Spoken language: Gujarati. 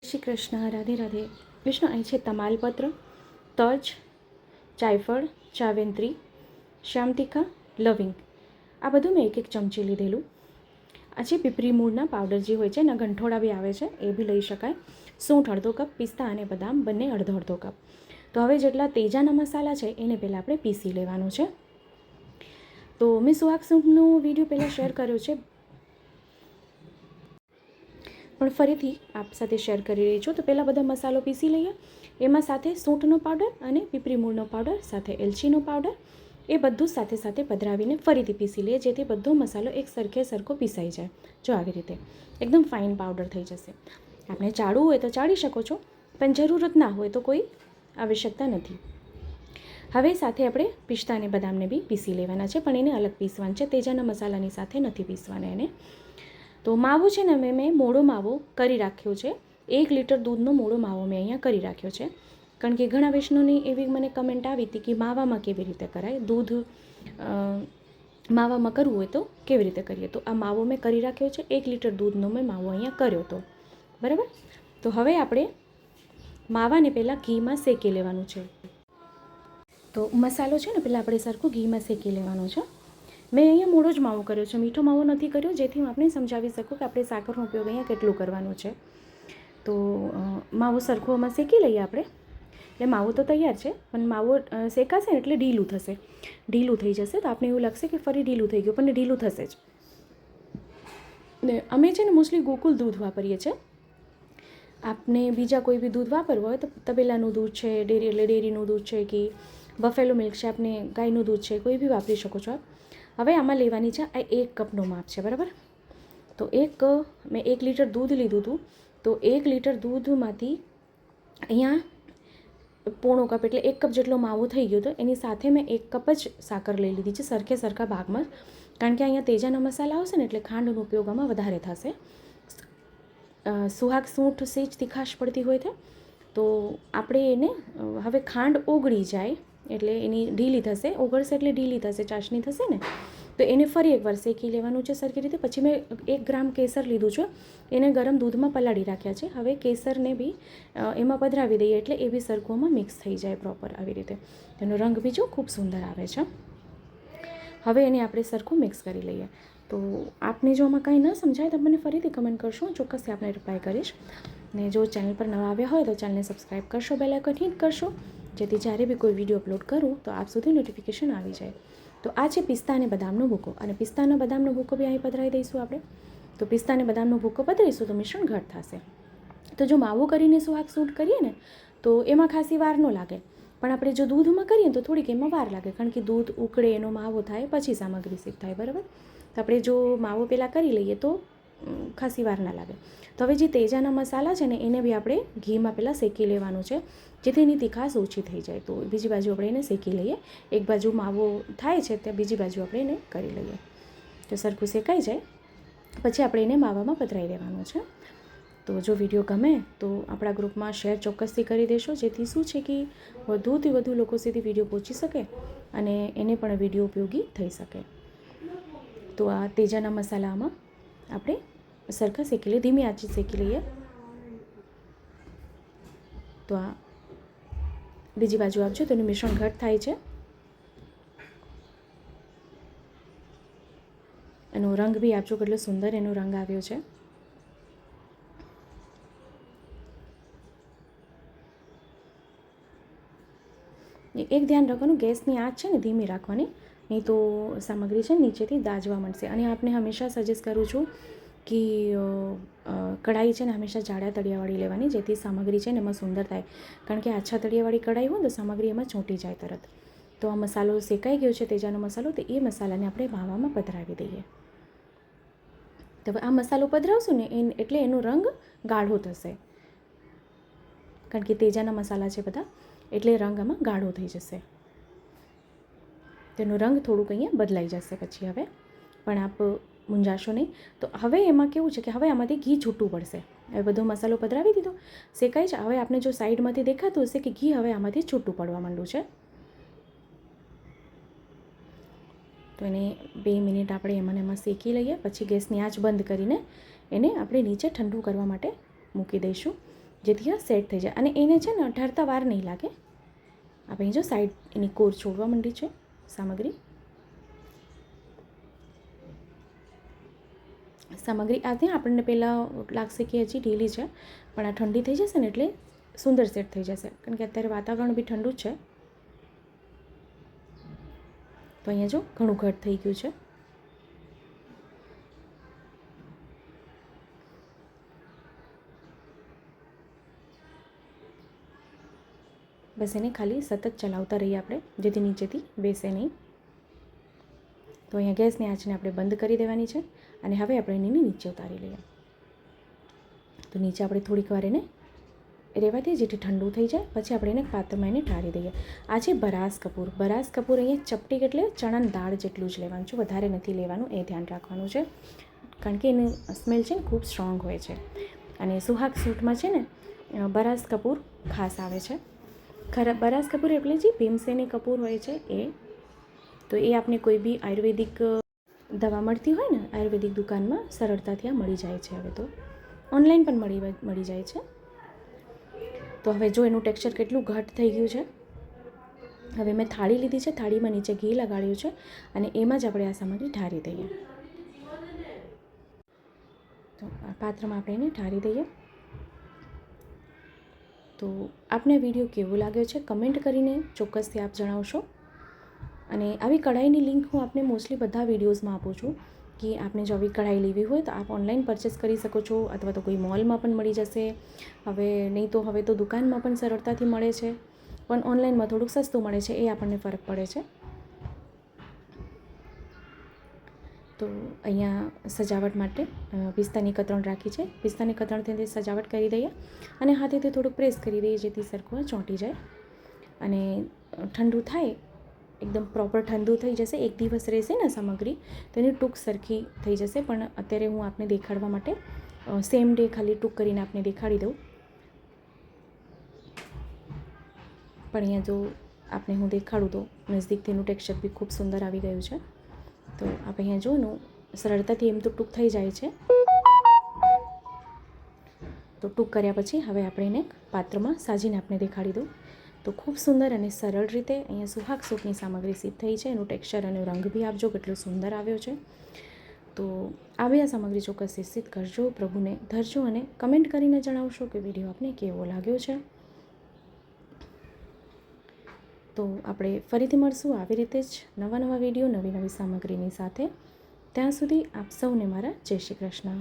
શ્રી કૃષ્ણ, રાધે રાધે. વિષ્ણુ, અહીં છે તમાલપત્ર, તજ, જાયફળ, જાવેન્ત્રી, શ્યામતિકા, લવિંગ. આ બધું મેં એક એક ચમચી લીધેલું. આ છે પીપરી મૂળના પાવડર જે હોય છે, એના ગંઠોડા બી આવે છે, એ બી લઈ શકાય. સૂંઠ અડધો કપ, પિસ્તા અને બદામ બંને અડધો અડધો કપ. તો હવે જેટલા તેજાના મસાલા છે એને પહેલાં આપણે પીસી લેવાનું છે. તો મેં સુહાગ સૂંઠનો વિડીયો પહેલાં શેર કર્યો છે, પણ ફરીથી આપ સાથે શેર કરી રહી છું. તો પહેલાં બધા મસાલો પીસી લઈએ. એમાં સાથે સૂંઠનો પાવડર અને પીપરી મૂળનો પાવડર, સાથે એલચીનો પાવડર, એ બધું સાથે સાથે પધરાવીને ફરીથી પીસી લઈએ, જેથી બધો મસાલો એક સરખો પીસાઈ જાય. જો આવી રીતે એકદમ ફાઇન પાવડર થઈ જશે. આપણે ચાળવું હોય તો ચાળી શકો છો, પણ જરૂરત ના હોય તો કોઈ આવશ્યકતા નથી. હવે સાથે આપણે પિસ્તા અને બદામને બી પીસી લેવાના છે, પણ એને અલગ પીસવાના છે, તેજાના મસાલાની સાથે નથી પીસવાના એને. તો માવો છે ને મેં મોડો માવો કરી રાખ્યો છે. 1 લીટર દૂધનો મોડો માવો મેં અહીંયા કરી રાખ્યો છે, કારણ કે ઘણા વૈષ્ણવની એવી મને કમેન્ટ આવી હતી કે માવામાં કેવી રીતે કરાય, દૂધ માવામાં કરવું હોય તો કેવી રીતે કરીએ. તો આ માવો મેં કરી રાખ્યો છે. 1 લીટર દૂધનો મેં માવો અહીંયા કર્યો હતો, બરાબર. તો હવે આપણે માવાને પહેલાં ઘીમાં શેકી લેવાનું છે. તો મસાલો છે ને પહેલાં આપણે સરખું ઘીમાં શેકી લેવાનો છે. મેં અહીંયા મોડો જ માવો કર્યો છે, મીઠો માવો નથી કર્યો, જેથી હું આપણે સમજાવી શકું કે આપણે સાકરનો ઉપયોગ અહીંયા કેટલું કરવાનો છે. તો માવો સરખો આમાં શેકી લઈએ આપણે. એટલે માવો તો તૈયાર છે, પણ માવો શેકાશે ને એટલે ઢીલું થશે, ઢીલું થઈ જશે. તો આપણે એવું લાગશે કે ફરી ઢીલું થઈ ગયું, પણ ઢીલું થશે જ. ને અમે છે ને મોસ્ટલી ગોકુલ દૂધ વાપરીએ છીએ. આપને બીજા કોઈ બી દૂધ વાપરવું હોય તો તબેલાનું દૂધ છે, ડેરીનું દૂધ છે, કે બફેલો મિલ્ક છે, આપને ગાયનું દૂધ છે, કોઈ બી વાપરી શકો છો આપ. હવે આમાં લેવાની છે આ 1 કપનો માપ છે, બરાબર. તો મેં 1 લીટર દૂધ લીધું હતું. તો 1 લીટર દૂધમાંથી અહીંયા 1/4 કપ એટલે 1 કપ જેટલો માવો થઈ ગયો હતો. એની સાથે મેં 1 કપ જ સાકર લઈ લીધી છે, સરખા ભાગમાં, કારણ કે અહીંયા તેજાના મસાલા આવશે ને એટલે ખાંડનો ઉપયોગ આમાં વધારે થશે. સુહાગ સૂંઠ સેજ તીખાશ પડતી હોય છે, તો આપણે એને હવે ખાંડ ઓગળી જાય એટલે એની ઢીલી થશે, ઓગળશે એટલે ઢીલી થશે, ચાસણી થશે ને, તો એને ફરી એકવાર શેકી લેવાનું છે સરખી રીતે. પછી મેં 1 ગ્રામ કેસર લીધું છે, એને ગરમ દૂધમાં પલાળી રાખ્યા છે. હવે કેસરને બી એમાં પધરાવી દઈએ એટલે એ બી સરખુંમાં મિક્સ થઈ જાય પ્રોપર આવી રીતે. તેનો રંગ બી જો ખૂબ સુંદર આવે છે. હવે એને આપણે સરખું મિક્સ કરી લઈએ. તો આપને જો આમાં કંઈ ન સમજાય તો મને ફરીથી કમેન્ટ કરશો, ચોક્કસથી આપને રિપ્લાય કરીશ. ને જો ચેનલ પર નવા આવ્યા હોય તો ચેનલને સબસ્ક્રાઈબ કરશો, બેલ આઇકન હિટ કરશો, જેથી જ્યારે બી કોઈ વિડીયો અપલોડ કરું તો આપ સુધી નોટિફિકેશન આવી જાય. તો આ છે પિસ્તા અને બદામનો ભૂકો, અને પિસ્તા અને બદામનો ભૂકો બી અહીં પધરાવી દઈશું આપણે. તો પિસ્તા અને બદામનો ભૂકો પધરાવીશું તો મિશ્રણ ઘટ થશે. તો જો માવો કરીને સુહાગ સૂંઠ કરીએ ને તો એમાં ખાસી વાર ન લાગે, પણ આપણે જો દૂધમાં કરીએ તો થોડીક એમાં વાર લાગે, કારણ કે દૂધ ઉકળે, એનો માવો થાય, પછી સામગ્રી સિદ્ધ થાય, બરાબર. તો આપણે જો માવો પહેલાં કરી લઈએ તો ખાસી વાર ના લાગે. તો હવે જે તેજાના મસાલા છે ને એને બી આપણે ઘીમાં પહેલાં શેકી લેવાનું છે, જેથી એની તીખાશ ઓછી થઈ જાય. તો બીજી બાજુ આપણે એને શેકી લઈએ. એક બાજુ માવો થાય છે ત્યાં બીજી બાજુ આપણે એને કરી લઈએ. તો સરખું શેકાઈ જાય પછી આપણે એને માવામાં પધરાવી દેવાનું છે. તો જો વિડીયો ગમે તો આપણા ગ્રુપમાં શેર ચોક્કસથી કરી દેશો, જેથી શું છે કે વધુથી વધુ લોકો સુધી વિડીયો પહોંચી શકે અને એને પણ વિડીયો ઉપયોગી થઈ શકે. તો આ તેજાના મસાલામાં આપણે સરખા શેકી લઈએ, ધીમી આંચે શેકી લઈએ. તો આ બીજી બાજુ આપજો તો એનું મિશ્રણ ઘટ થાય છે. એનો રંગ બી આપજો, કેટલો સુંદર એનો રંગ આવ્યો છે. એક ધ્યાન રાખવાનું, ગેસની આંચ છે ને ધીમી રાખવાની, નહીં તો સામગ્રી છે નીચેથી દાજવા મળશે. અને આપને હંમેશા સજેસ્ટ કરું છું કે કઢાઈ છે ને હંમેશા જાડા તળિયાવાળી લેવાની, જેથી સામગ્રી છે ને એમાં સુંદર થાય, કારણ કે આછા તળિયાવાળી કઢાઈ હોય તો સામગ્રી એમાં ચોંટી જાય તરત. તો આ મસાલો શેકાઈ ગયો છે, તેજાનો મસાલો, તો એ મસાલાને આપણે માવામાં પધરાવી દઈએ. તો આ મસાલો પધરાવશું ને એટલે એનો રંગ ગાઢો થશે, કારણ કે તેજાના મસાલા છે બધા, એટલે રંગ આમાં ગાઢો થઈ જશે. તેનો રંગ થોડુંક અહીંયા બદલાઈ જશે પછી. હવે પણ આપ મૂંઝાશો નહીં. તો હવે એમાં કેવું છે કે હવે આમાંથી ઘી છૂટું પડશે. હવે બધો મસાલો પધરાવી દીધો, શેકાય છે. હવે આપણે જો સાઈડમાંથી દેખાતું હશે કે ઘી હવે આમાંથી છૂટું પડવા માંડ્યું છે, તો એને 2 મિનિટ આપણે એમાં શેકી લઈએ. પછી ગેસની આંચ બંધ કરીને એને આપણે નીચે ઠંડુ કરવા માટે મૂકી દઈશું. જેથી આ સેટ થઈ જાય. અને એને છે ને ઠરતા વાર નહીં લાગે. આપણે જો સાઈડ એની કોર છોડવા માંડી છે સામગ્રી આજે આપણને પહેલાં લાગશે કે હજી ઢીલી છે, પણ આ ઠંડી થઈ જશે ને એટલે સુંદર સેટ થઈ જશે. કારણ કે અત્યારે વાતાવરણ બી ઠંડુ જ છે. તો અહીંયા જો ઘણું ઘટ થઈ ગયું છે. બસ એને ખાલી સતત ચલાવતા રહીએ આપણે, જેથી નીચેથી બેસે નહીં. તો અહીંયા ગેસની આંચને આપણે બંધ કરી દેવાની છે અને હવે આપણે એને નીચે ઉતારી લઈએ. તો નીચે આપણે થોડીક વાર એને રહેવા દઈએ જેથી ઠંડુ થઈ જાય. પછી આપણે એને પાત્રમાં એને ઠારી દઈએ. આ છે બરાસ કપૂર. બરાસ કપૂર અહીંયા ચપટી એટલે ચણાની દાળ જેટલું જ લેવાનું છે, વધારે નથી લેવાનું, એ ધ્યાન રાખવાનું છે. કારણ કે એની સ્મેલ છે ને ખૂબ સ્ટ્રોંગ હોય છે. અને સુહાગ સૂટમાં છે ને બરાસ કપૂર ખાસ આવે છે. બરાસ કપૂર એટલે જે ભીમસેની કપૂર હોય છે એ. તો એ આપણે કોઈ બી આયુર્વેદિક દવા મળતી હોય ને આયુર્વેદિક દુકાનમાં સરળતાથી આ મળી જાય છે. હવે તો ઓનલાઈન પણ મળી જાય છે. તો હવે જો એનું ટેક્સચર કેટલું ઘટ થઈ ગયું છે. હવે મેં થાળી લીધી છે, થાળીમાં નીચે ઘી લગાડ્યું છે અને એમાં જ આપણે આ સામગ્રી ઠારી દઈએ. તો આ પાત્રમાં આપણે એને ઠારી દઈએ. તો આપને વિડીયો કેવો લાગ્યો છે કમેન્ટ કરીને ચોક્કસથી આપ જણાવશો. અને આવી કઢાઈની લિંક હું આપને મોસ્ટલી બધા વિડીયોઝમાં આપું છું કે આપને જો આવી કઢાઈ લેવી હોય તો આપ ઓનલાઈન પરચેસ કરી શકો છો, અથવા તો કોઈ મોલમાં પણ મળી જશે. હવે તો દુકાનમાં પણ સરળતાથી મળે છે, પણ ઓનલાઈનમાં થોડુંક સસ્તું મળે છે, એ આપણને ફરક પડે છે. તો અહીંયા સજાવટ માટે પિસ્તાની કતરણ રાખી છે. પિસ્તાની કતરણથી સજાવટ કરી દઈએ અને હાથેથી થોડુંક પ્રેસ કરી દઈએ જેથી સરખું ચોંટી જાય. અને ઠંડુ થાય, એકદમ પ્રોપર ઠંડુ થઈ જશે, એક દિવસ રહેશે ને સામગ્રી તો એની ટૂંક સરખી થઈ જશે. પણ અત્યારે હું આપને દેખાડવા માટે સેમ ડે ખાલી ટૂંક કરીને આપને દેખાડી દઉં. પણ અહીંયા જો આપને હું દેખાડું તો નજદીકથી એનું ટેક્સચર બી ખૂબ સુંદર આવી ગયું છે. તો આપણે અહીંયા જોવાનું સરળતાથી એમ તો ટૂંક થઈ જાય છે. તો ટૂંક કર્યા પછી હવે આપણે એને પાત્રમાં સાજીને આપણે દેખાડી દઉં. તો ખૂબ સુંદર અને સરળ રીતે અહીંયા સુહાગ સૂટની સામગ્રી સિદ્ધ થઈ છે. એનું ટેક્સચર અને રંગ બી આપજો કેટલો સુંદર આવ્યો છે. તો આવી આ સામગ્રી ચોક્કસથી સિદ્ધ કરજો, પ્રભુને ધરજો અને કમેન્ટ કરીને જણાવશો કે વિડીયો આપને કેવો લાગ્યો છે. તો આપણે ફરીથી મળશું આવી રીતે જ નવા વિડીયો નવી સામગ્રીની સાથે. ત્યાં સુધી આપ સૌને મારા જય શ્રી કૃષ્ણ.